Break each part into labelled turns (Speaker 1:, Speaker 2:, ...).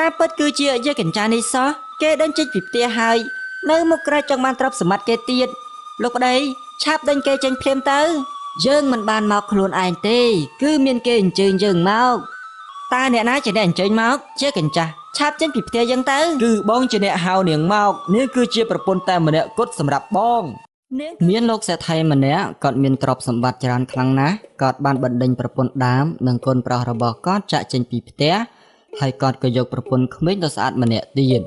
Speaker 1: តាមពិតគឺជាយាយកញ្ចានេះសោះគេដេញចេញពីផ្ទះហើយនៅមុខក្រៅចង់បានទ្រព្យសម្បត្តិគេទៀតលោកប្តីឆាប់ដេញគេចេញភ្លាមទៅយើងមិនបានមកខ្លួនឯងទេគឺមានគេអញ្ជើញយើងមកតើអ្នកណាជាអ្នកអញ្ជើញមកជាកញ្ចាស់ឆាប់ចេញពីផ្ទះយើងទៅគឺបងជាអ្នកហៅនាងមកនាងគឺជាប្រពន្ធតែម្នាក់គត់សម្រាប់បងមានលោកសេដ្ឋីម្នាក់គាត់មានទ្រព្យសម្បត្តិច្រើនខ្លាំងណាស់គាត់បានបណ្ដេញប្រពន្ធដើមនិងកូនប្រុសរបស់គាត់ចាក់ចេញពីផ្ទះហើយគាត់ក៏យកប្រពន្ធក្មេងដ៏ស្អាតម្នាក់ទៀត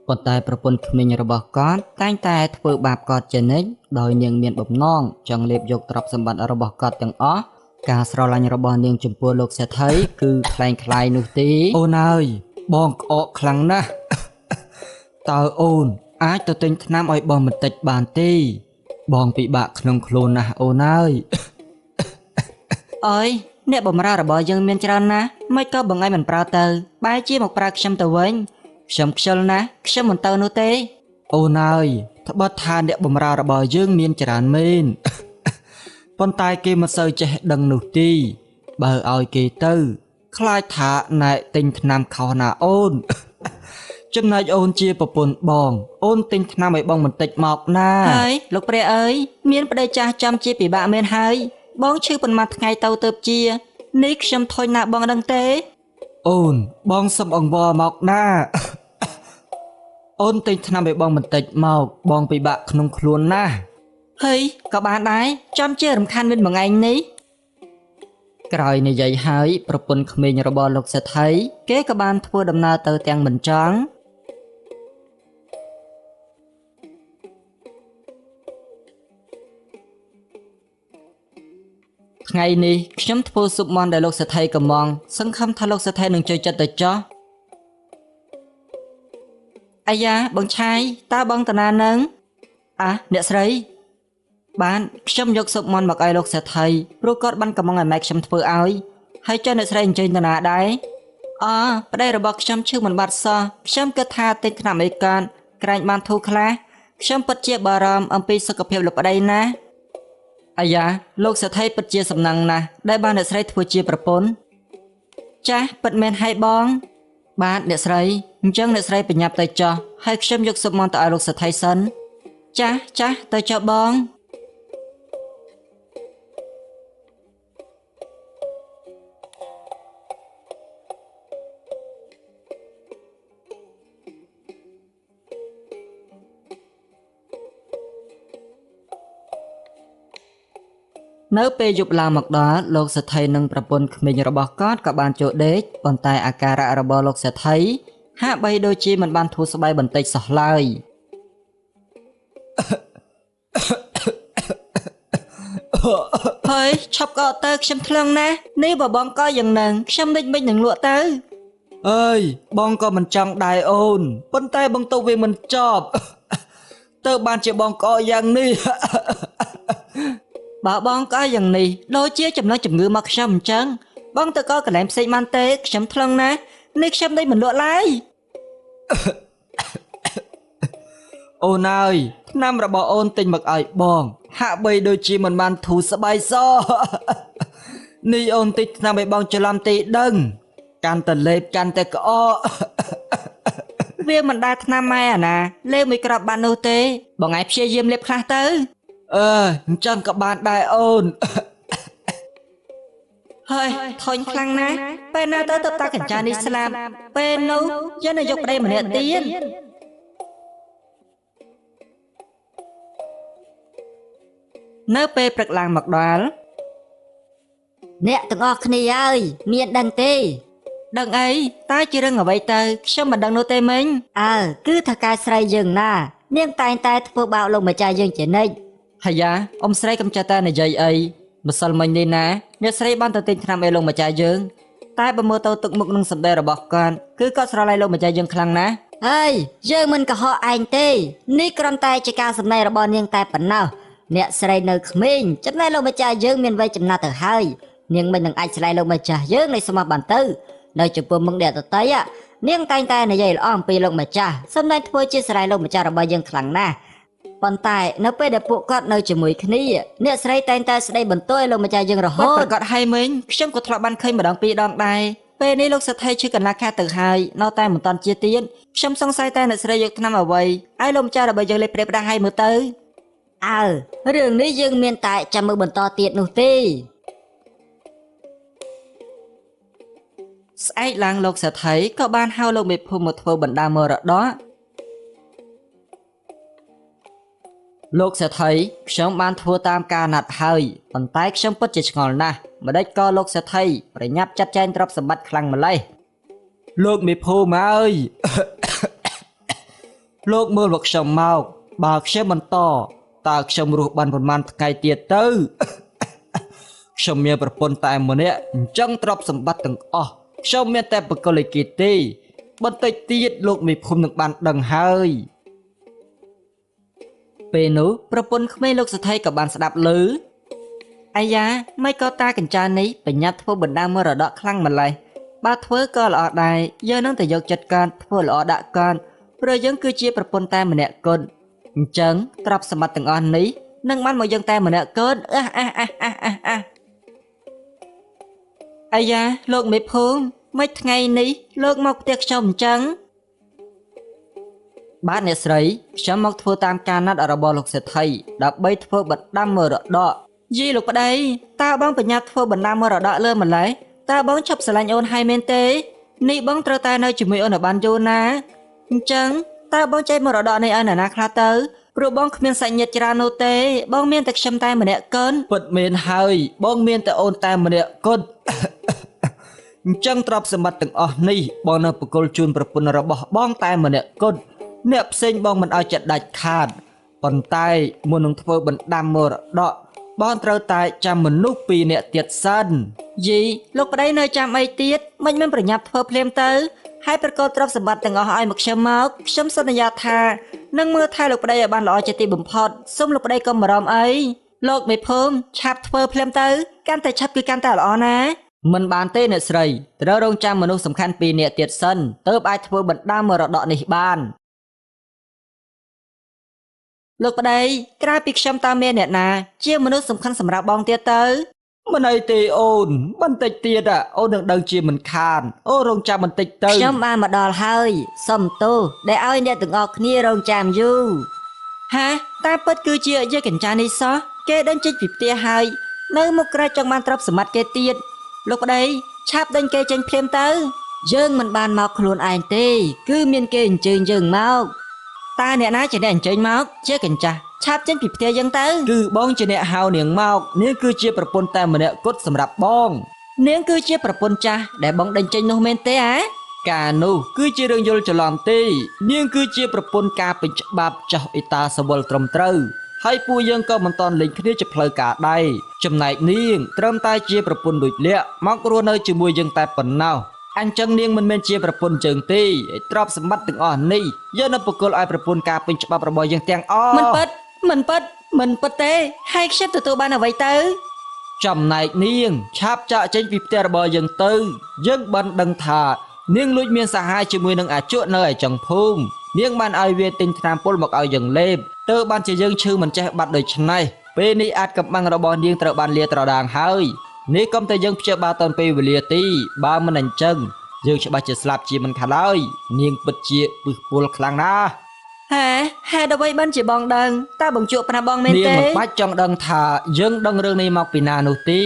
Speaker 1: ប៉ុន្តែប្រពន្ធក្មេងរបស់គាត់តែងតែធ្វើបាបគាត់ជានិច្ចដោយនាងមានបំណងចង់លេបយកទ្រព្យសម្បត្តិរបស់គាត់ទាំងអស់ការស្រឡាញ់របស់នាងចំពោះលោកសេដ្ឋីគឺខ្លែងខ្លាយនោះទេអូនអើយបងក្អកខ្លាំងណាស់តើអូនអាចទៅទិញថ្នាំឲ្យបងបន្តិចបានទេបងពិបាកក្នុងខ្លួនណាស់អូនអើយអើយអ្នកបម្រើរបស់យើងមានច្រើនណាស់មិនក៏បងឯងមិនប្រើទៅបែរជាមកប្រើខ្ញុំទៅវិញខ្ញុំខ្ជិលណាស់ខ្ញុំមិនទៅនោះទេអូនអើយត្បិតថាអ្នកបម្រើរបស់យើងមានច្រើនមែនប៉ុន្តែគេមិនសូវចេះដឹងនោះទេបើឲ្យគេទៅខ្លាចថាណែទិញថ្នាំខុសណាអូនចំណែកអូនជាប្រពន្ធបងអូនទិញថ្នាំឲ្យបងបន្តិចមកណាហើយលោកព្រះអើយមានប្តីចាស់ចាំជាពិបាកមែនហើយបងឈឺប៉ុន្មានថ្ងៃទៅជានេះខ្ញុំធុញណាបងដឹងទេអូនបងសុំអង្វរមកណាអូនទិញថ្នាំឲ្យបងបន្តិចមកបងពិបាកក្នុងខ្លួនណាស់ហើយក៏បានដែរចាំជារំខានមានមួយថ្ងៃនេះក្រោយនិយាយហើយប្រពន្ធក្មេងរបស់លោកសេដ្ឋីគេក៏បានធ្វើដំណើរទៅទាំងមិនចង់ថ្ងៃនេះខ្ញុំធ្វើស៊ុបមាន់ដែលលោកសេដ្ឋីកំងសង្ឃឹមថាលោកសេដ្ឋីនឹងចូលចិត្តទៅចោះអាយ៉ាបងឆាយតើបងតាណានឹងអ្នកស្រីបានខ្ញុំយកស៊ុបមាន់មកឲ្យលោកសេដ្ឋីព្រោះគាត់បានកំងឲ្យម៉ែខ្ញុំធ្វើឲ្យហើយចុះអ្នកស្រីអញ្ជើញតាណាដែរប្តីរបស់ខ្ញុំឈឺមិនបាត់សោះខ្ញុំគិតថាទិញថ្នាំអីកាន់ក្រែងបានធូរខ្លះខ្ញុំពិតជាបារម្ភអំពីសុខភាពលោកប្តីណាអាយ៉ាលោកសេដ្ឋីពិតជាសំណាងណាស់ដែលបានអ្នកស្រីធ្វើជាប្រពន្ធចាស់ពិតមែនហើយបងបាទអ្នកស្រីអញ្ចឹងអ្នកស្រីបញ្ញាប់ទៅចោះហើយខ្ញុំយកស៊ុបមាន់ទៅឲ្យលោកសេដ្ឋីសិនចាស់ទៅចោះបងនៅពេលយប់ឡើងមកដល់លោកសេដ្ឋីនិងប្រពន្ធក្មេងរបស់គាត់ក៏បានចូលដេកប៉ុន្តែអាការៈរបស់លោកសេដ្ឋីហាក់បីដូចជាមិនបានធូរស្បើយបន្តិចសោះឡើយហើយឈប់ក៏ទៅខ្ញុំថ្លឹងណាស់នេះបើបងក៏យ៉ាងនឹងខ្ញុំដេកមិននឹងលក់ទៅអើយបងក៏មិនចង់ដែរអូនប៉ុន្តែបងទៅវាមិនចប់ទៅបានជាបងក៏យ៉ាងនេះបើបងក៏យ៉ាងនេះដូចជាចំណុចជំងឺមកខ្ញុំអញ្ចឹងបងទៅក៏កន្លែងផ្សេងបានទេខ្ញុំថ្លឹងណាស់នេះខ្ញុំដេកមិនលក់ឡើយអូនអើយថ្នាំរបស់អូនទិញមកឲ្យបងហាក់បីដូចជាមិនបានធូរស្បើយសោះនេះអូនទិញថ្នាំឲ្យបងច្រឡំទេដឹងកាន់តែលេបកាន់តែក្អកវាមិនដែលថ្នាំម៉ែអាណាលេបមួយគ្រាប់បាននោះទេបងឯងព្យាយាមលេបខ្លះទៅអញ្ចឹងក៏បានដែរអូនហើយធុញខ្លាំងណាស់ពេលណាទៅតាកញ្ចានេះស្លាប់ពេលនោះយើងនឹងយកប្តីម្នាក់ទៀតនៅពេលព្រឹកឡើងមកដល់អ្នកទាំងអស់គ្នាអើយមានដឹងទេដឹងអីតើជារឿងអ្វីទៅខ្ញុំមិនដឹងនោះទេមិញគឺថាការស្រីយើងណានាងតែងតែធ្វើបោកលោកម្ចាស់យើងជានិច្ចហើយយ៉ាអ៊ំស្រីកំចាត់តែនិយាយអីម្សិលមិញនេះណាអ្នកស្រីបានទៅទិញថ្នាំឲ្យលោកម្ចាស់យើងតែបើមើលទៅទឹកមុខនឹងសម្ដែងរបស់គាត់គឺគាត់ស្រឡាញ់លោកម្ចាស់យើងខ្លាំងណាស់ហើយយើងមិនកុហកឯងទេនេះគ្រាន់តែជាការសម្ដែងរបស់នាងតែប៉ុណ្ណោះអ្នកស្រីនៅក្មេងចំណែកលោកម្ចាស់យើងមានវ័យចំណាស់ទៅហើយនាងមិននឹងអាចឆ្លៃលោកម្ចាស់យើងនៃសមត្ថបានទៅនៅចំពោះមុខអ្នកដទៃនាងតែងតែនិយាយល្អអំពីលោកម្ចាស់សម្ដែងធ្វើជាស្រ័យលោកម្ចាស់របស់យើងខ្លាំងណាស់ប៉ុន្តែនៅពេលដែលពួកគាត់នៅជាមួយគ្នាអ្នកស្រីតែងតែស្ដីបន្ទោសឲ្យលោកម្ចាស់យើងរហូតប្រកាសឲ្យមិញខ្ញុំក៏ធ្លាប់បានឃើញម្ដងពីរដងដែរ ពេលនេះលោកសេដ្ឋីឈឺកណ្ដាលខាទៅហើយនៅតែមិនតាន់ជាទៀតខ្ញុំសង្ស័យតែអ្នកស្រីយកថ្នាំអ្វីឲ្យលោកម្ចាស់ដើម្បីយើងលេបព្រាបផ្ដាស់ឲ្យមើលទៅអើរឿងនេះយើងមានតែចាំមើលបន្តទៀតនោះទេស្អែកឡើងលោកសេដ្ឋីក៏បានហៅលោកមេភូមិមកធ្វើបណ្ដាមរតកលោកសេដ្ឋីខ្ញុំបានធ្វើតាមការណាត់ហើយប៉ុន្តែខ្ញុំពិតជាឆ្ងល់ណាស់ម្ដេចក៏លោកសេដ្ឋីប្រញាប់ចាត់ចែងទ្រព្យសម្បត្តិខ្លាំងម្ល៉េះលោកមេភូមិអើយ លោកមើលមកខ្ញុំមកបើខ្ញុំបន្តតើខ្ញុំរស់បានប្រហែលថ្ងៃទៀតទៅ ខ្ញុំមានប្រពន្ធតែម្នាក់អញ្ចឹងទ្រព្យសម្បត្តិទាំងអស់ខ្ញុំមានតែបកលិកទេបន្តិចទៀតលោកមេភូមិនឹងបានដឹងហើយពេលនោះប្រពន្ធក្មេងលោកសេដ្ឋីក៏បានស្ដាប់ឮអាយ៉ាមិនក៏តាកញ្ចានេះបញ្ញាធ្វើបណ្ដាមរតកខ្លាំងម្ល៉េះបើធ្វើក៏ល្អដែរយើងនឹងទៅយកចិត្តការធ្វើល្អដាក់ការព្រោះយើងគឺជាប្រពន្ធតែម្នាក់គត់អញ្ចឹងទ្រព្យសម្បត្តិទាំងអស់នេះនឹងបានមកយើងតែម្នាក់គត់អាយ៉ាលោកមេភូមិមិនថ្ងៃនេះលោកមកផ្ទះខ្ញុំអញ្ចឹងបាទអ្នកស្រីខ្ញុំមកធ្វើតាមការណាត់របស់លោកសេដ្ឋីដើម្បីធ្វើបណ្ដាមរតកយីលោកប្តីតើបងបញ្ញាធ្វើបណ្ដាមរតកលើម្ល៉េះតើបងឈប់ស្រឡាញ់អូនហើយមែនទេនេះបងត្រូវតែនៅជាមួយអូនឲ្យបានយូរណាអញ្ចឹងតើបងចែកមរតកនេះឲ្យនរណាខ្លះទៅព្រោះបងគ្មានសាច់ញាតិច្រើននោះទេបងមានតែខ្ញុំតែម្នាក់កូនពិតមែនហើយបងមានតែអូនតែម្នាក់កូន អញ្ចឹងទ្រព្យសម្បត្តិទាំងអស់នេះបងនៅបកលជូនប្រពន្ធរបស់បងតែម្នាក់គត់អ្នកផ្សេងបងមិនឲ្យចិត្តដាច់ខាតប៉ុន្តែមុននឹងធ្វើបណ្ដាំមរតកបងត្រូវតែចាំមនុស្ស2នាក់ទៀតសិនយីលោកប្តីនៅចាំអីទៀតមិនមែនប្រញាប់ធ្វើភ្លាមទៅហើយប្រកល់ទ្រព្យសម្បត្តិទាំងអស់ឲ្យមកខ្ញុំសន្យាថានឹងមើលថែលោកប្តីឲ្យបានល្អជាទីបំផុតសូមលោកប្តីកុំបារម្ភអីលោកមេភូមិឆាប់ធ្វើភ្លាមទៅកាន់តែឆាប់គឺកាន់តែល្អណាមិនបានទេអ្នកស្រីត្រូវរងចាំមនុស្សសំខាន់2នាក់ទៀតសិនទើបអាចធ្វើបណ្ដាមរតកនេះបានលោកប្តីក្រៅពីខ្ញុំតើមានអ្នកណាជាមនុស្សសំខាន់សម្រាប់បងទៀតទៅមិនអីទេអូនបន្តិចទៀតអូននឹងដឹងជាមិនខានអូរងចាំបន្តិចទៅខ្ញុំបានមកដល់ហើយសុំទោសដែលឲ្យអ្នកទាំងអស់គ្នារងចាំយូរហាតែពិតគឺជាយាយកញ្ចានេះសោះគេដេញចេញពីផ្ទះហើយនៅមុខក្រៅចង់បានទ្រព្យសម្បត្តិគេទៀតលោកប្តីឆាប់ដេញគេចេញភ្លាមទៅយើងមិនបានមកខ្លួនឯងទេគឺមានគេអញ្ជើញយើងមកតើអ្នកណាជាអ្នកអញ្ជើញមកជាកញ្ចាស់ឆាប់ចេញពីផ្ទះយើងទៅគឺបងជាអ្នកហៅនាងមកនាងគឺជាប្រពន្ធតែម្នាក់គត់សម្រាប់បងនាងគឺជាប្រពន្ធចាស់ដែលបងដេញចេញនោះមែនទេការនោះគឺជារឿងយល់ច្រឡំទេនាងគឺជាប្រពន្ធការពេញច្បាប់ចោះអេតាសវលត្រឹមត្រូវហើយពួកយើងក៏មិនតន់លេងគ្នាជាផ្លូវការដែរចំណែកនាងត្រឹមតែជាប្រពន្ធដូចលាក់មករស់នៅជាមួយយើងតែប៉ុណ្ណោះអញ្ចឹងនាងមិនមែនជាប្រពន្ធយើងទេទ្រព្យសម្បត្តិទាំងអស់នេះយើងនឹងបកគលឲ្យប្រពន្ធការពេញច្បាប់របស់យើងទាំងអស់មិនពិតទេហើយខ្ញុំទទួលបានអ្វីទៅចំណែកនាងឆាប់ចាក់ចេញពីផ្ទះរបស់យើងទៅយើងបានដឹងថានាងលួចមានសហាយជាមួយនឹងអាជក់នៅឯចុងភូមិនាងបានឲ្យវាទិញថ្នាំពុលមកឲ្យយើងលេបទើបបានជាយើងឈឺមិនចេះបាត់ដូច្នេះពេលនេះអាចកំបាំងរបស់នាងត្រូវបានលាត្រដាងហើយនេះកុំតែយើងព្យាបាលតនពេលវេលាទីបើមិនអញ្ចឹងយើងច្បាស់ជាស្លាប់ជាមិនខានឡើយនាងពិតជាពឹសពុលខ្លាំងណាស់ហេតុអ្វីបានជាបងដឹងតើបងជក់ប្រាប់បងមែនទេនាងមិនបាច់ចង់ដឹងថាយើងដឹងរឿងនេះមកពីណានោះទេ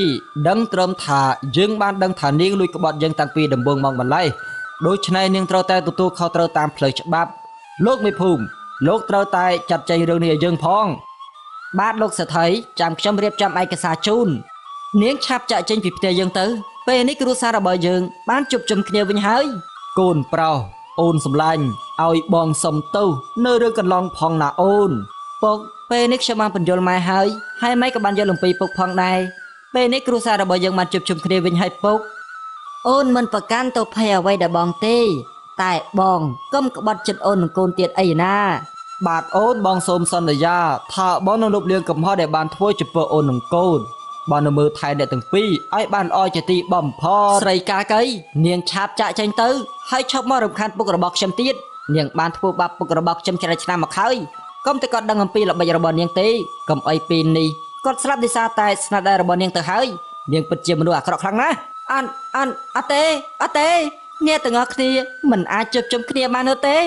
Speaker 1: ដឹងត្រឹមថាយើងបានដឹងថានាងលួចក្បត់យើងតាំងពីដំបូងមកម្ល៉េះដូច្នេះនាងត្រូវតែទទួលខុសត្រូវតាមផ្លូវច្បាប់លោកមេភូមិលោកត្រូវតែចាត់ចែងរឿងនេះឲ្យយើងផងបាទលោកសេដ្ឋីចាំខ្ញុំរៀបចំឯកសារជូននាងឆាប់ចាក់ចេញពីផ្ទះយើងទៅពេលនេះគ្រួសាររបស់យើងបានជួបជុំគ្នាវិញហើយកូនប្រុសអូនសម្លាញ់ឲ្យបងសុំទោសនៅរឿងកន្លងផងណាអូនពុកពេលនេះខ្ញុំបានបញ្យល់ម៉ែហើយម៉ែក៏បានយល់អំពីពុកផងដែរពេលនេះគ្រួសាររបស់យើងបានជួបជុំគ្នាវិញហើយពុកអូនមិនប្រកាន់ទោសភ័យអ្វីដល់បងទេតែបងកុំក្បត់ចិត្តអូននឹងកូនទៀតអីណាបាទអូនបងសូមសន្យាថាបងនឹងលុបលាងកំហុសដែលបានធ្វើចំពោះអូននឹងកូនបងនឹងមើលថែអ្នកទាំងពីរឲ្យបានល្អជាទីបំផុតស្រីកាកៃនាងឆាប់ចាក់ចេញទៅហើយឈប់មករំខានពុករបស់ខ្ញុំទៀតនាងបានធ្វើបាបពុករបស់ខ្ញុំច្រើនឆ្នាំមកហើយកុំតែគាត់ដឹងអំពីល្បិចរបស់នាងទេកុំអីពីនេះគាត់ស្លាប់ដោយសារតែស្នាដៃរបស់នាងទៅហើយនាងពិតជាមនុស្សអាក្រក់ខ្លាំងណាស់ អានអត់ទេអ្នកទាំងអស់គ្នាមិនអាចជួបជុំគ្នាបាននោះទេ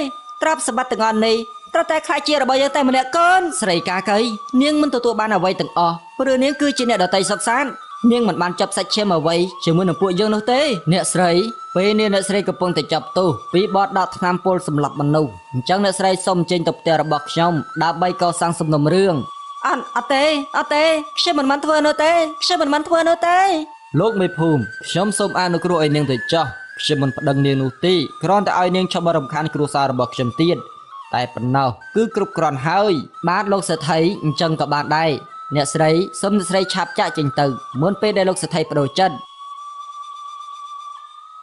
Speaker 1: ទ្រព្យសម្បត្តិទាំងអស់នេះត្រូវតែខ្លាចជារបស់យើងតែម្នាក់កូនស្រីកាកៃនាងមិនទទួលបានអ្វីទាំងអស់ព្រោះនាងគឺជាអ្នកដតីសុខសាន្តនាងមិនបានចាប់សាច់ឈាមអ្វីជាមួយនឹងពួកយើងនោះទេអ្នកស្រីពេលនេះអ្នកស្រីកំពុងតែចាប់ទោសពីបទដកថ្នាំពុលសម្លាប់មនុស្សអញ្ចឹងអ្នកស្រីសូមចេញទៅផ្ទះរបស់ខ្ញុំដើម្បីកសាងសំណុំរឿងអត់ទេខ្ញុំមិនបានធ្វើនោះទេលោកមេភូមិខ្ញុំសូមអនុគ្រោះឲ្យនាងទៅចោះខ្ញុំមិនប្តឹងនាងនោះទេគ្រាន់តែឲ្យនាងឈប់រំខានគ្រួសាររបស់ខ្ញុំទៀតតែប៉ុណ្ណោះគឺគ្រប់គ្រាន់ហើយបាទលោកសេដ្ឋីអញ្ចឹងក៏បានដែរអ្នកស្រីសូមអ្នកស្រីឆាប់ចាក់ចេញទៅមុនពេលដែលលោកសេដ្ឋីបដូរចិត្ត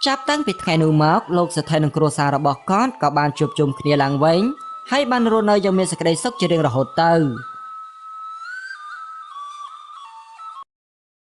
Speaker 1: ចាប់តាំងពីថ្ងៃនោះមកលោកសេដ្ឋីនិងគ្រួសាររបស់គាត់ក៏បានជួបជុំគ្នាឡើងវិញហើយបានរស់នៅយ៉ាងមានសេចក្តីសុខជារៀងរហូតទៅ